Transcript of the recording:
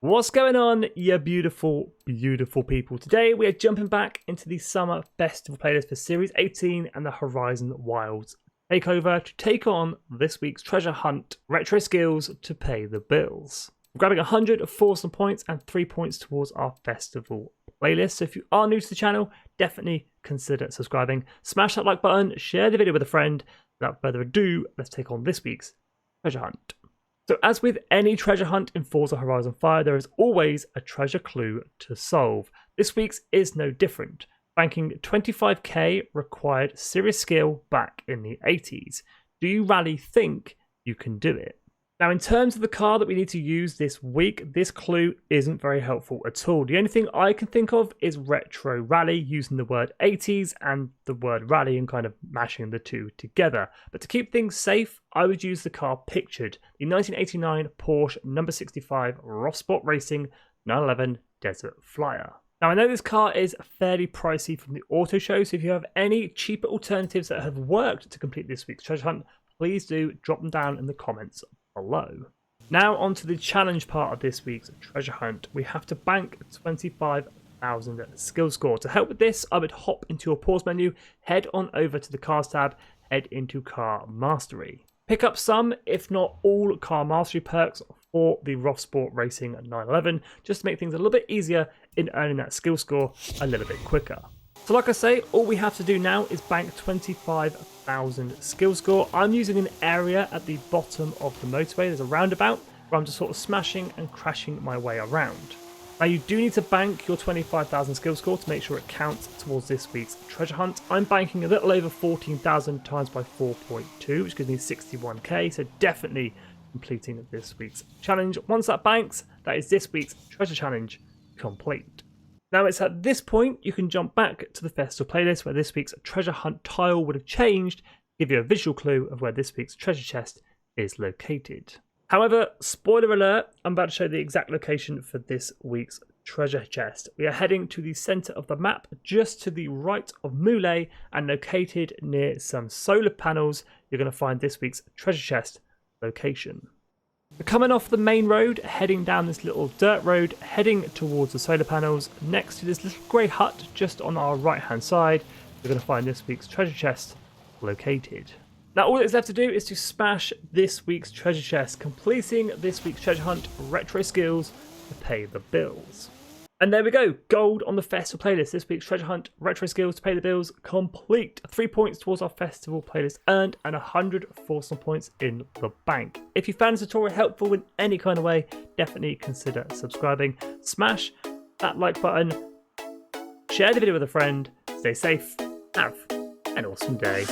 What's going on, you beautiful, beautiful people? Today we are jumping back into the Summer Festival playlist for Series 18 and the Horizon Wilds takeover to take on this week's treasure hunt, retro skills to pay the bills. We're grabbing 100 Forza points and 3 points towards our festival playlist. So if you are new to the channel, definitely consider subscribing. Smash that like button, share the video with a friend. Without further ado, let's take on this week's treasure hunt. So as with any treasure hunt in Forza Horizon 5, there is always a treasure clue to solve. This week's is no different. Banking 25k required serious skill back in the 80s. Do you rally think you can do it? Now, in terms of the car that we need to use this week, this clue isn't very helpful at all. The only thing I can think of is retro rally, using the word 80s and the word rally and kind of mashing the two together. But to keep things safe, I would use the car pictured, the 1989 Porsche number 65 Rothsport Racing 911 Desert Flyer. Now, I know this car is fairly pricey from the auto show, so if you have any cheaper alternatives that have worked to complete this week's treasure hunt, please do drop them down in the comments below. Now onto the challenge part of this week's treasure hunt. We have to bank 25,000 skill score. To help with this, I would hop into your pause menu, head on over to the cars tab, head into car mastery. Pick up some, if not all, car mastery perks for the Rothsport Racing 911, just to make things a little bit easier in earning that skill score a little bit quicker. So like I say, all we have to do now is bank 25,000 skill score. I'm using an area at the bottom of the motorway. There's a roundabout where I'm just sort of smashing and crashing my way around. Now you do need to bank your 25,000 skill score to make sure it counts towards this week's treasure hunt. I'm banking a little over 14,000 times by 4.2, which gives me 61k. So definitely completing this week's challenge. Once that banks, that is this week's treasure challenge complete. Now it's at this point you can jump back to the festival playlist where this week's treasure hunt tile would have changed, give you a visual clue of where this week's treasure chest is located. However, spoiler alert, I'm about to show the exact location for this week's treasure chest. We are heading to the centre of the map, just to the right of Moulay, and located near some solar panels. You're going to find this week's treasure chest location. We're coming off the main road, heading down this little dirt road, heading towards the solar panels. Next to this little grey hut just on our right hand side, we're going to find this week's treasure chest located. Now all that's left to do is to smash this week's treasure chest, completing this week's treasure hunt, retro skills to pay the bills. And there we go, gold on the festival playlist. This week's treasure hunt, retro skills to pay the bills, complete. 3 points towards our festival playlist earned and 100 Forza points in the bank. If you found this tutorial helpful in any kind of way, definitely consider subscribing. Smash that like button, share the video with a friend, stay safe, have an awesome day.